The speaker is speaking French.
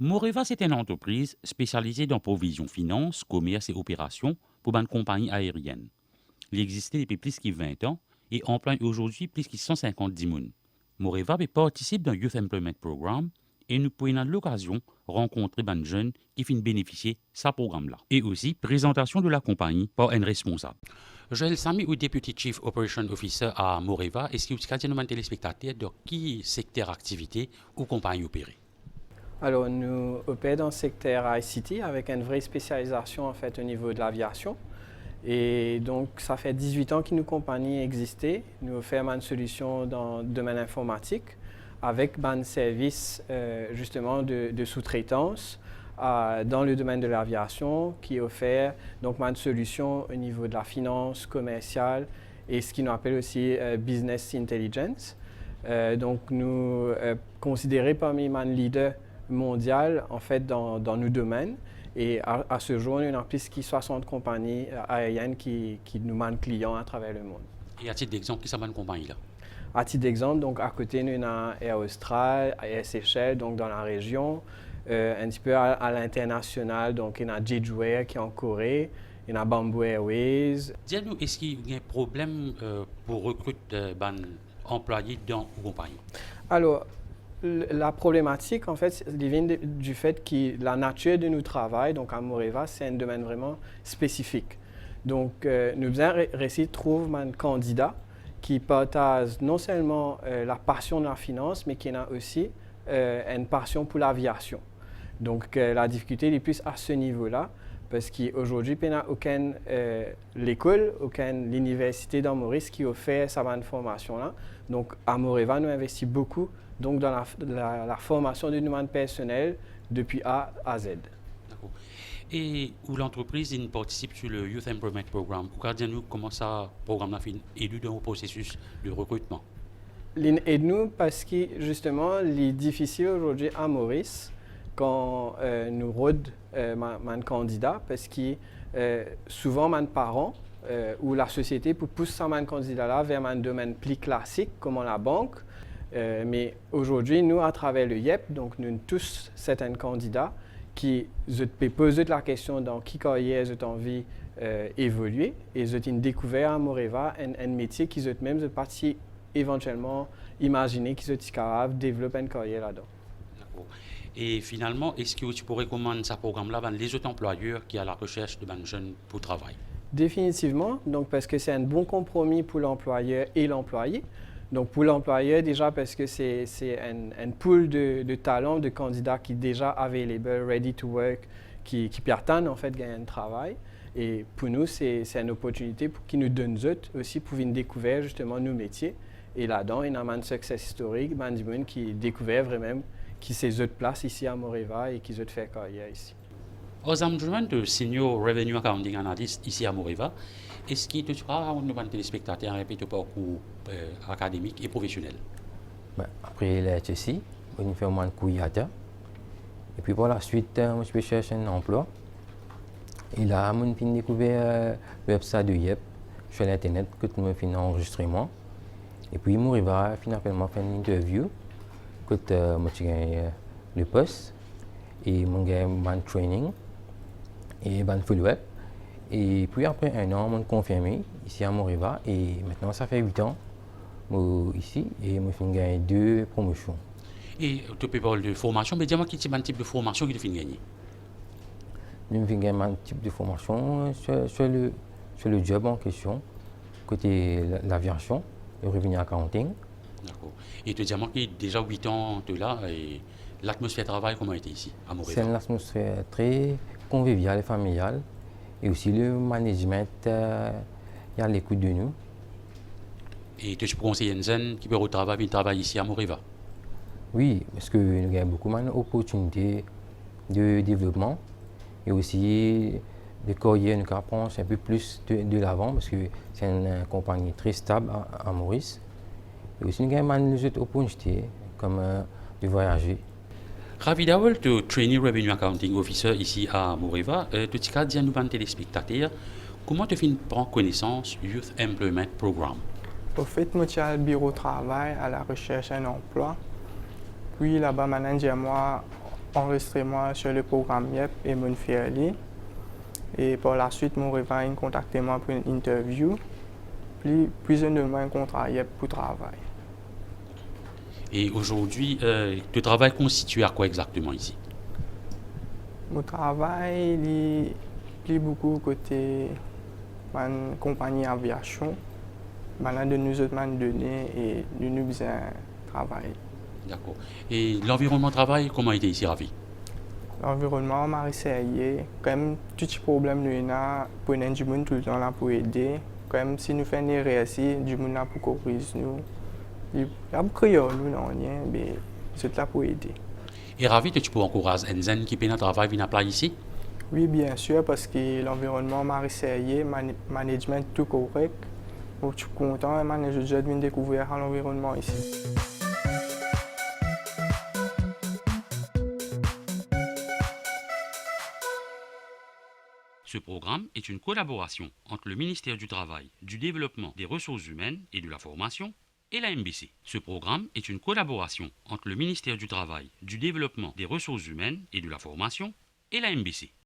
Moreva, c'est une entreprise spécialisée dans provision, finance, commerce et opérations pour une compagnie aérienne. Il existe depuis plus de 20 ans et emploie aujourd'hui plus de 150 personnes. Moreva participe dans Youth Employment Program et nous prenons l'occasion de rencontrer des jeunes qui finissent bénéficier de ce programme-là. Et aussi, présentation de la compagnie par un responsable. Joël Samy, ou Deputy Chief Operation Officer à Moreva, est-ce que vous pouvez dire aux téléspectateurs de qui secteur d'activité ou compagnie opérée? Alors, nous opérons dans le secteur ICT avec une vraie spécialisation en fait, au niveau de l'aviation. Et donc, ça fait 18 ans que nos compagnies existent. Nous offrons une solution dans le domaine informatique avec un service justement de sous-traitance dans le domaine de l'aviation qui offre donc une solution au niveau de la finance commerciale et ce qu'on appelle aussi business intelligence. Donc, nous considérés parmi les leaders mondial en fait dans nos domaines et à ce jour, on a plus de 60 compagnies aériennes qui nous mandent clients à travers le monde. Et à titre d'exemple, qui sont les compagnies là? À titre d'exemple, donc à côté, nous avons Air Austral, Air Seychelles, donc dans la région, un petit peu à l'international, donc il y a Jeju qui est en Corée, il y a Bamboo Airways. Dis-nous, est-ce qu'il y a un problème pour recruter des employés dans une compagnie? Alors, la problématique, en fait, vient du fait que la nature de nos travail, donc à Moreva, c'est un domaine vraiment spécifique. Donc, nous avons réussi à trouver un candidat qui partage non seulement la passion de la finance, mais qui a aussi une passion pour l'aviation. Donc, la difficulté est plus à ce niveau-là, parce qu'aujourd'hui, il n'y a aucune l'école, aucune université dans Maurice qui offre cette formation-là. Donc, à Moreva, nous investissons beaucoup donc dans la formation du domaine personnel depuis A à Z. D'accord. Et où l'entreprise participe sur le Youth Employment Program, regardez-nous comment ça programme est élu dans le processus de recrutement. Aide-nous parce que justement, il est difficile aujourd'hui à Maurice quand nous rodons un candidat parce que souvent, mes parents ou la société pour pousser un candidat-là vers un domaine plus classique comme la banque. Mais aujourd'hui, nous, à travers le YEP, donc nous avons tous certains candidats qui peuvent poser la question dans qui carrière ils ont envie d'évoluer et ils ont découvert à Moreva un métier qu'ils ont même parti éventuellement imaginer qu'ils sont capables de développer une carrière là-dedans. D'accord. Et finalement, est-ce que tu pourrais recommander ce programme-là à les autres employeurs qui sont à la recherche de jeunes pour travail? Définitivement, donc parce que c'est un bon compromis pour l'employeur et l'employé. Donc pour l'employeur déjà parce que c'est un pool de talents, de candidats qui déjà available, ready to work, qui attendent en fait gagner un travail. Et pour nous, c'est une opportunité pour qui nous donne aussi pour venir découvrir justement nos métiers. Et là-dedans, il y a un success historique, Bandimoun qui découvert vraiment qui s'est autres place ici à Moreva et qui ont fait carrière ici. Aux adjoints de Senior Revenue Accounting Analyst ici à Moreva, est-ce que tu as un téléspectateur répété parcours académique et professionnel? Après la HSI, on fait un cours IATA. Et puis par la suite, je peux chercher un emploi. Et là, j'ai découvert le website de YEP sur l'internet que je me fais un enregistrement. Et puis, Moreva finalement fait une interview que je gagné le poste et je gagné un training et un follow-up. Et puis après un an, je confirmé ici à Moreva et maintenant ça fait 8 ans ici et je fais gagner 2 promotions. Et tu peux parler de formation, mais dis-moi quel type de formation que tu fais gagner? Je fais gagner un type de formation sur le job en question, côté l'aviation, le revenu accounting. D'accord. Et tu dis moi que déjà 8 ans de là, et l'atmosphère de travail, comment était ici à Moreva? C'est une atmosphère très conviviale et familiale. Et aussi le management, il y a l'écoute de nous. Et tu peux conseiller une jeune qui peut travailler ici à Moreva? Oui, parce que nous avons beaucoup d'opportunités de développement et aussi de carrière, nous apprendre un peu plus de l'avant parce que c'est une compagnie très stable à Maurice. Et aussi nous avons des opportunités comme de voyager. Ravi d'avoir le Trainee Revenue Accounting Officer ici à Moreva. Tu as dit à nous, téléspectateurs, comment tu prends connaissance du Youth Employment Program? Au fait, je suis au bureau de travail à la recherche d'un emploi. Puis là-bas, manager moi enregistré moi sur le programme YEP et mon fier. Et par la suite, mon réveil a contacté moi pour une interview. Puis un un contrat YEP pour travail. Et aujourd'hui, le travail constitue à quoi exactement ici? Mon travail est beaucoup côté une compagnie aviation. Maintenant, de nous autres données et de nous besoin travailler. D'accord. Et l'environnement de travail, comment était ici, Ravi? L'environnement m'a essayé. Comme tout petit problème, nous avons pour du monde tout le temps là pour aider. Comme si nous faisons une erreur ici, du monde là pour corriger nous. Il y a beaucoup de nous non rien, mais c'est là pour aider. Et Ravi, tu peux encourager les gens qui peuvent travailler venir apply ici? Oui, bien sûr, parce que l'environnement m'a essayé, management tout correct. Donc, je suis content et maintenant j'ai déjà découvert l'environnement ici. Ce programme est une collaboration entre le ministère du Travail, du Développement des Ressources Humaines et de la Formation et la MBC. Ce programme est une collaboration entre le ministère du Travail, du Développement des Ressources Humaines et de la Formation et la MBC.